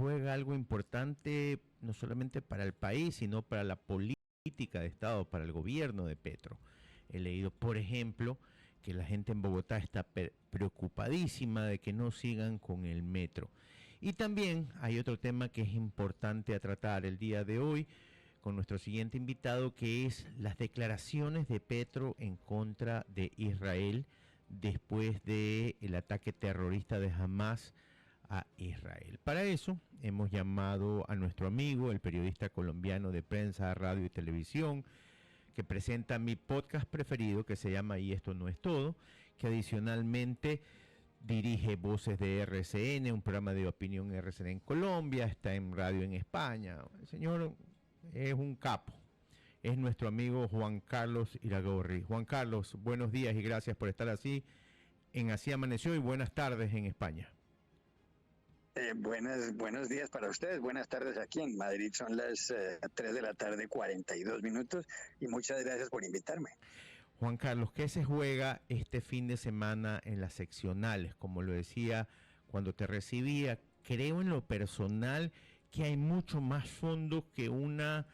juega algo importante no solamente para el país, sino para la política de Estado, para el gobierno de Petro. He leído, por ejemplo, que la gente en Bogotá está preocupadísima de que no sigan con el metro. Y también hay otro tema que es importante a tratar el día de hoy con nuestro siguiente invitado, que es las declaraciones de Petro en contra de Israel después del ataque terrorista de Hamas a Israel. Para eso hemos llamado a nuestro amigo, el periodista colombiano de prensa, radio y televisión, que presenta mi podcast preferido, que se llama Y Esto No Es Todo, que adicionalmente dirige Voces de RCN, un programa de opinión RCN en Colombia, está en radio en España. El señor es un capo. Es nuestro amigo Juan Carlos Iragorri. Juan Carlos, buenos días y gracias por estar así en Así Amaneció y buenas tardes en España. Buenos días para ustedes, buenas tardes aquí en Madrid, son las 3 de la tarde, 42 minutos, y muchas gracias por invitarme. Juan Carlos, ¿qué se juega este fin de semana en las seccionales? Como lo decía cuando te recibía, creo en lo personal que hay mucho más fondos que unas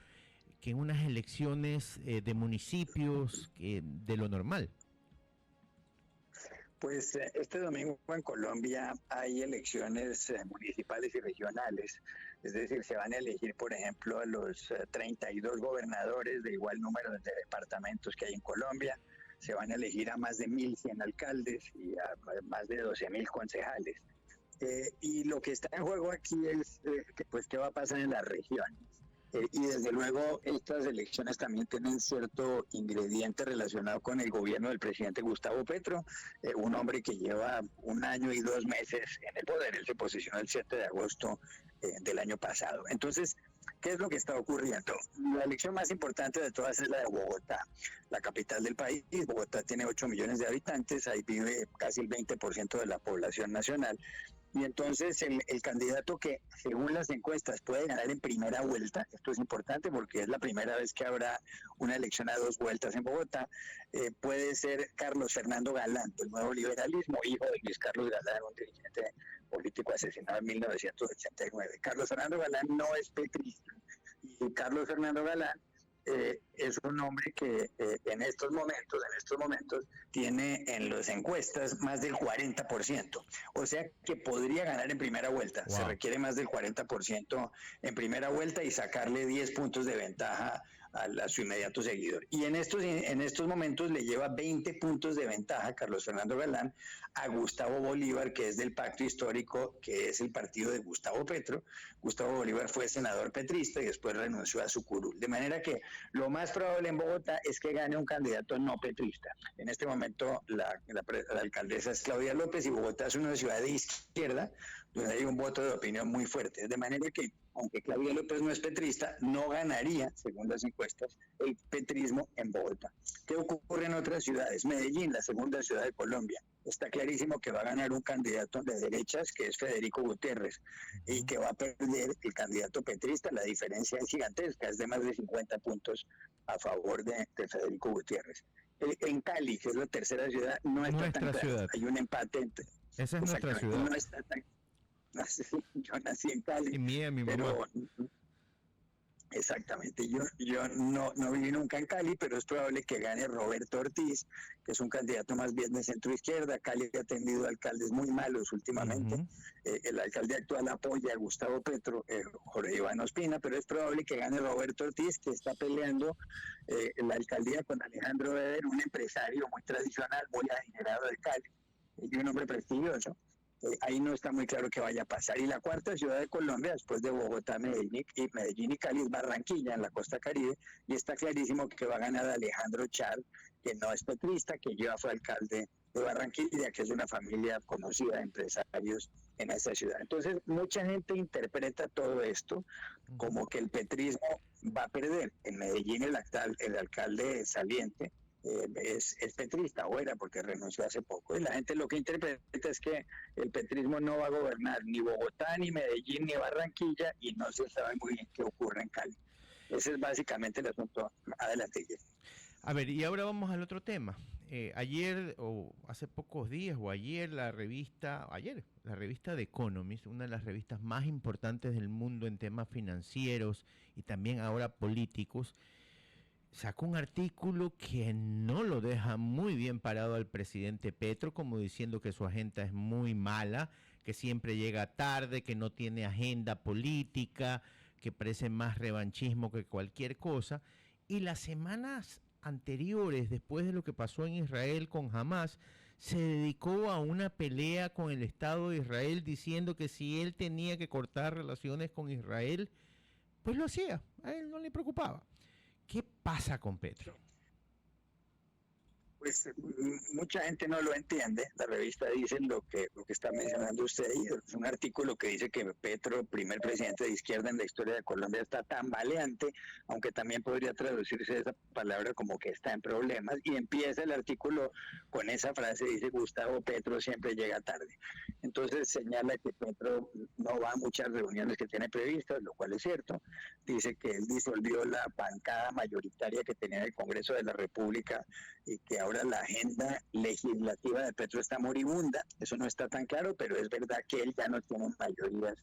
elecciones de municipios de lo normal. Pues este domingo en Colombia hay elecciones municipales y regionales, es decir, se van a elegir, por ejemplo, a los 32 gobernadores de igual número de departamentos que hay en Colombia, se van a elegir a más de 1.100 alcaldes y a más de 12.000 concejales. Y lo que está en juego aquí es qué va a pasar en las regiones. Y desde luego estas elecciones también tienen cierto ingrediente relacionado con el gobierno del presidente Gustavo Petro, un hombre que lleva 1 año y 2 meses en el poder. Él se posicionó el 7 de agosto del año pasado. Entonces, ¿qué es lo que está ocurriendo? La elección más importante de todas es la de Bogotá, la capital del país. Bogotá tiene 8 millones de habitantes, ahí vive casi el 20% de la población nacional. Y entonces el candidato que, según las encuestas, puede ganar en primera vuelta, esto es importante porque es la primera vez que habrá una elección a 2 vueltas en Bogotá, puede ser Carlos Fernando Galán, del Nuevo Liberalismo, hijo de Luis Carlos Galán, un dirigente político asesinado en 1989. Carlos Fernando Galán no es petrista, y Carlos Fernando Galán es un hombre que en estos momentos tiene en las encuestas más del 40%, o sea que podría ganar en primera vuelta. Wow. Se requiere más del 40% en primera vuelta y sacarle 10 puntos de ventaja a su inmediato seguidor. Y en estos momentos le lleva 20 puntos de ventaja Carlos Fernando Galán a Gustavo Bolívar, que es del pacto histórico, que es el partido de Gustavo Petro. Gustavo Bolívar fue senador petrista y después renunció a su curul. De manera que lo más probable en Bogotá es que gane un candidato no petrista. En este momento la alcaldesa es Claudia López y Bogotá es una ciudad de izquierda donde hay un voto de opinión muy fuerte. De manera que, aunque Claudia López no es petrista, no ganaría, según las encuestas, el petrismo en Bogotá. ¿Qué ocurre en otras ciudades? Medellín, la segunda ciudad de Colombia. Está clarísimo que va a ganar un candidato de derechas, que es Federico Gutiérrez, y que va a perder el candidato petrista. La diferencia es gigantesca, es de más de 50 puntos a favor de Federico Gutiérrez. En Cali, que es la tercera ciudad, no está tan claro. Hay un empate entre... Esa es nuestra ciudad. No está tan... Yo nací en Cali. Y mi mamá. Pero, exactamente, yo no viví nunca en Cali, pero es probable que gane Roberto Ortiz, que es un candidato más bien de centro izquierda. Cali ha tenido alcaldes muy malos últimamente. El alcalde actual apoya a Gustavo Petro, Jorge Iván Ospina, pero es probable que gane Roberto Ortiz, que está peleando la alcaldía con Alejandro Beder, un empresario muy tradicional, muy adinerado de Cali, y un hombre prestigioso. Ahí no está muy claro qué vaya a pasar. Y la cuarta ciudad de Colombia, después de Bogotá, Medellín y Cali, es Barranquilla, en la costa caribe, y está clarísimo que va a ganar Alejandro Char, que no es petrista, que ya fue alcalde de Barranquilla, que es una familia conocida de empresarios en esa ciudad. Entonces, mucha gente interpreta todo esto como que el petrismo va a perder. En Medellín el alcalde saliente es petrista, o era, porque renunció hace poco, y la gente lo que interpreta es que el petrismo no va a gobernar ni Bogotá, ni Medellín, ni Barranquilla, y no se sabe muy bien qué ocurre en Cali. Ese es básicamente el asunto. Adelante, Guillermo. A ver, y ahora vamos al otro tema. ayer o hace pocos días o ayer la revista The Economist, una de las revistas más importantes del mundo en temas financieros y también ahora políticos, sacó un artículo que no lo deja muy bien parado al presidente Petro, como diciendo que su agenda es muy mala, que siempre llega tarde, que no tiene agenda política, que parece más revanchismo que cualquier cosa. Y las semanas anteriores, después de lo que pasó en Israel con Hamas, se dedicó a una pelea con el Estado de Israel diciendo que si él tenía que cortar relaciones con Israel, pues lo hacía, a él no le preocupaba. ¿Qué pasa con Petro? Pues mucha gente no lo entiende. La revista dice lo que está mencionando usted ahí. Es un artículo que dice que Petro, primer presidente de izquierda en la historia de Colombia, está tambaleante, aunque también podría traducirse esa palabra como que está en problemas. Y empieza el artículo con esa frase, dice: Gustavo Petro siempre llega tarde. Entonces señala que Petro no va a muchas reuniones que tiene previstas, lo cual es cierto. Dice que él disolvió la bancada mayoritaria que tenía en el Congreso de la República y que ahora la agenda legislativa de Petro está moribunda. Eso no está tan claro, pero es verdad que él ya no tiene mayorías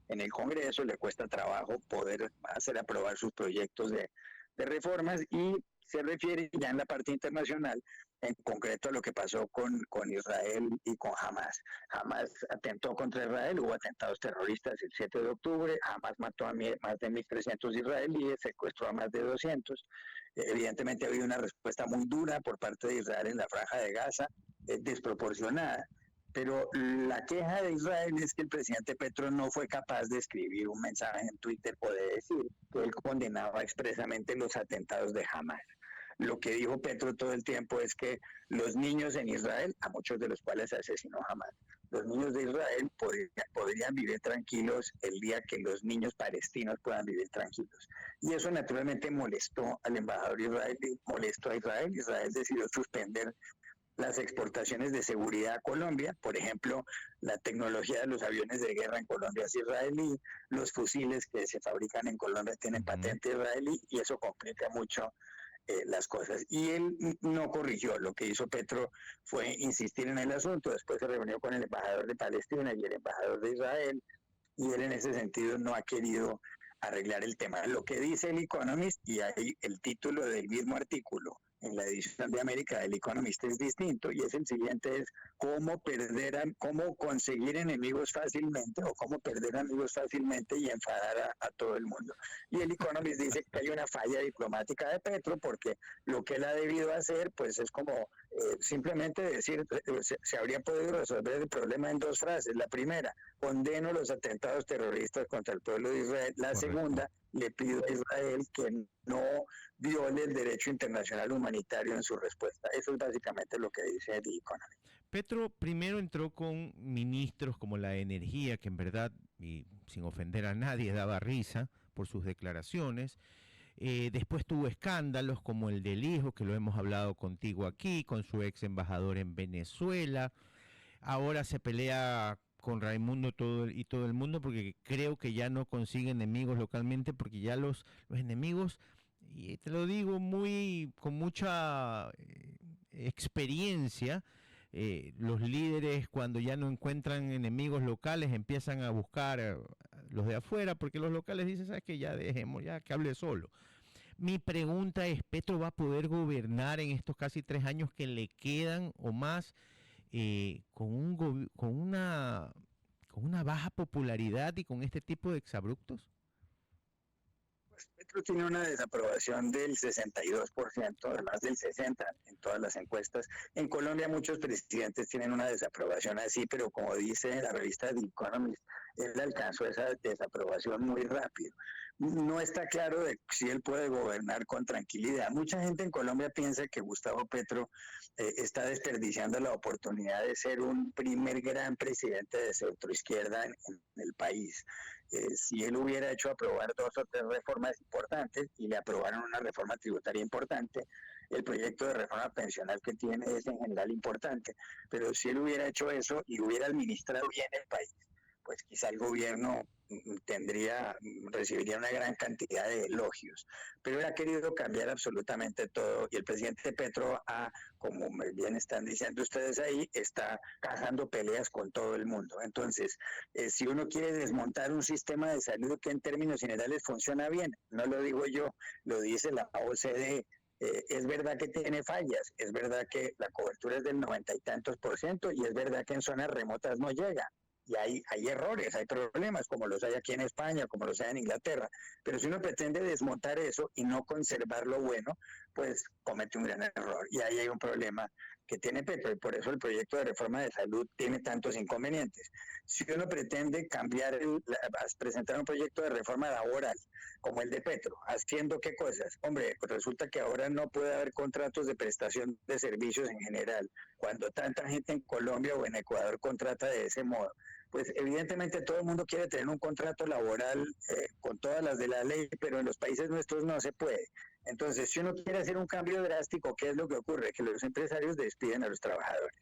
en el Congreso, le cuesta trabajo poder hacer aprobar sus proyectos de reformas, y se refiere ya en la parte internacional, en concreto a lo que pasó con Israel y con Hamas. Hamas atentó contra Israel, hubo atentados terroristas el 7 de octubre, Hamas mató a más de 1.300 israelíes, secuestró a más de 200. Evidentemente ha habido una respuesta muy dura por parte de Israel en la franja de Gaza, desproporcionada. Pero la queja de Israel es que el presidente Petro no fue capaz de escribir un mensaje en Twitter o de decir que él condenaba expresamente los atentados de Hamas. Lo que dijo Petro todo el tiempo es que los niños en Israel, a muchos de los cuales asesinó Hamas, los niños de Israel podrían vivir tranquilos el día que los niños palestinos puedan vivir tranquilos. Y eso naturalmente molestó al embajador israelí, molestó a Israel. Israel decidió suspender las exportaciones de seguridad a Colombia. Por ejemplo, la tecnología de los aviones de guerra en Colombia es israelí, los fusiles que se fabrican en Colombia tienen patente israelí, y eso complica mucho las cosas. Y él no corrigió. Lo que hizo Petro fue insistir en el asunto. Después se reunió con el embajador de Palestina y el embajador de Israel, y él en ese sentido no ha querido arreglar el tema. Lo que dice el Economist, y ahí el título del mismo artículo en la edición de América del Economist es distinto, y es el siguiente: es cómo conseguir enemigos fácilmente, o cómo perder amigos fácilmente y enfadar a todo el mundo. Y el Economist dice que hay una falla diplomática de Petro, porque lo que él ha debido hacer pues es como simplemente decir, se habría podido resolver el problema en dos frases. La primera: condeno los atentados terroristas contra el pueblo de Israel. La segunda: le pido a Israel que no viole el derecho internacional humanitario en su respuesta. Eso es básicamente lo que dice The Economist. Petro primero entró con ministros como la de Energía, que en verdad, y sin ofender a nadie, daba risa por sus declaraciones. Después tuvo escándalos como el del hijo, que lo hemos hablado contigo aquí, con su ex embajador en Venezuela. Ahora se pelea con Raimundo todo el mundo, porque creo que ya no consigue enemigos localmente, porque ya los enemigos, y te lo digo con mucha experiencia, los líderes, cuando ya no encuentran enemigos locales, empiezan a buscar los de afuera, porque los locales dicen: ¿sabes qué? Ya dejemos, ya que hable solo. Mi pregunta es: ¿Petro va a poder gobernar en estos casi 3 años que le quedan o más con una baja popularidad y con este tipo de exabruptos? Pues Petro tiene una desaprobación del 62%, además del 60% en todas las encuestas. En Colombia muchos presidentes tienen una desaprobación así, pero como dice la revista The Economist, él alcanzó esa desaprobación muy rápido. No está claro de si él puede gobernar con tranquilidad. Mucha gente en Colombia piensa que Gustavo Petro está desperdiciando la oportunidad de ser un primer gran presidente de centroizquierda en el país. Si él hubiera hecho aprobar 2 o 3 reformas importantes, y le aprobaron una reforma tributaria importante, el proyecto de reforma pensional que tiene es en general importante, pero si él hubiera hecho eso y hubiera administrado bien el país, pues quizá el gobierno recibiría una gran cantidad de elogios, pero él ha querido cambiar absolutamente todo y el presidente Petro como bien están diciendo ustedes ahí, está cazando peleas con todo el mundo. Entonces, si uno quiere desmontar un sistema de salud que en términos generales funciona bien, no lo digo yo, lo dice la OCDE, es verdad que tiene fallas, es verdad que la cobertura es del 90 y tantos % y es verdad que en zonas remotas no llega. Y hay errores, hay problemas, como los hay aquí en España, como los hay en Inglaterra. Pero si uno pretende desmontar eso y no conservar lo bueno, pues comete un gran error. Y ahí hay un problema que tiene Petro, y por eso el proyecto de reforma de salud tiene tantos inconvenientes. Si uno pretende presentar un proyecto de reforma laboral, como el de Petro, haciendo qué cosas. Hombre, pues resulta que ahora no puede haber contratos de prestación de servicios en general, cuando tanta gente en Colombia o en Ecuador contrata de ese modo. Pues evidentemente todo el mundo quiere tener un contrato laboral con todas las de la ley, pero en los países nuestros no se puede. Entonces, si uno quiere hacer un cambio drástico, ¿qué es lo que ocurre? Que los empresarios despiden a los trabajadores.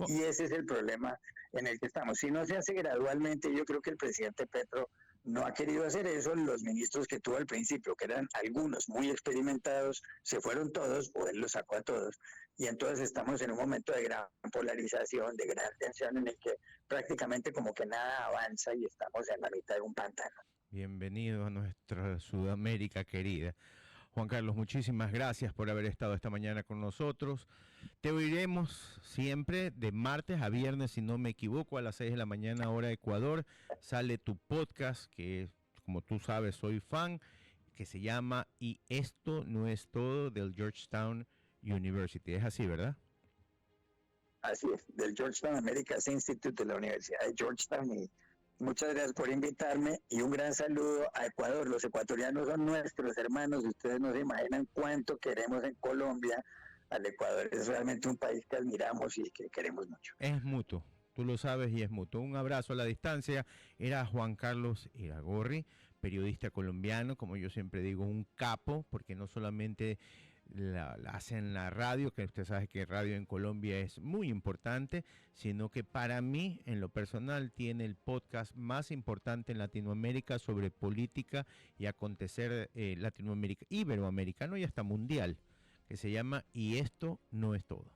Y ese es el problema en el que estamos. Si no se hace gradualmente, yo creo que el presidente Petro no ha querido hacer eso. Los ministros que tuvo al principio, que eran algunos muy experimentados, se fueron todos, o él los sacó a todos, y entonces estamos en un momento de gran polarización, de gran tensión, en el que prácticamente como que nada avanza y estamos en la mitad de un pantano. Bienvenido a nuestra Sudamérica querida. Juan Carlos, muchísimas gracias por haber estado esta mañana con nosotros. Te oiremos siempre de martes a viernes, si no me equivoco, a las 6 de la mañana, hora Ecuador. Sale tu podcast, que como tú sabes soy fan, que se llama Y esto no es todo, del Georgetown University. Es así, ¿verdad? Así es, del Georgetown Americas Institute de la Universidad de Georgetown. Y muchas gracias por invitarme y un gran saludo a Ecuador. Los ecuatorianos son nuestros hermanos. Ustedes no se imaginan cuánto queremos en Colombia al Ecuador. Es realmente un país que admiramos y que queremos mucho. Es mutuo, tú lo sabes y es mutuo. Un abrazo a la distancia. Era Juan Carlos Iragorri, periodista colombiano, como yo siempre digo, un capo, porque no solamente la hace en la radio, que usted sabe que radio en Colombia es muy importante, sino que para mí, en lo personal, tiene el podcast más importante en Latinoamérica sobre política y acontecer Latinoamérica, iberoamericano y hasta mundial, que se llama Y esto no es todo.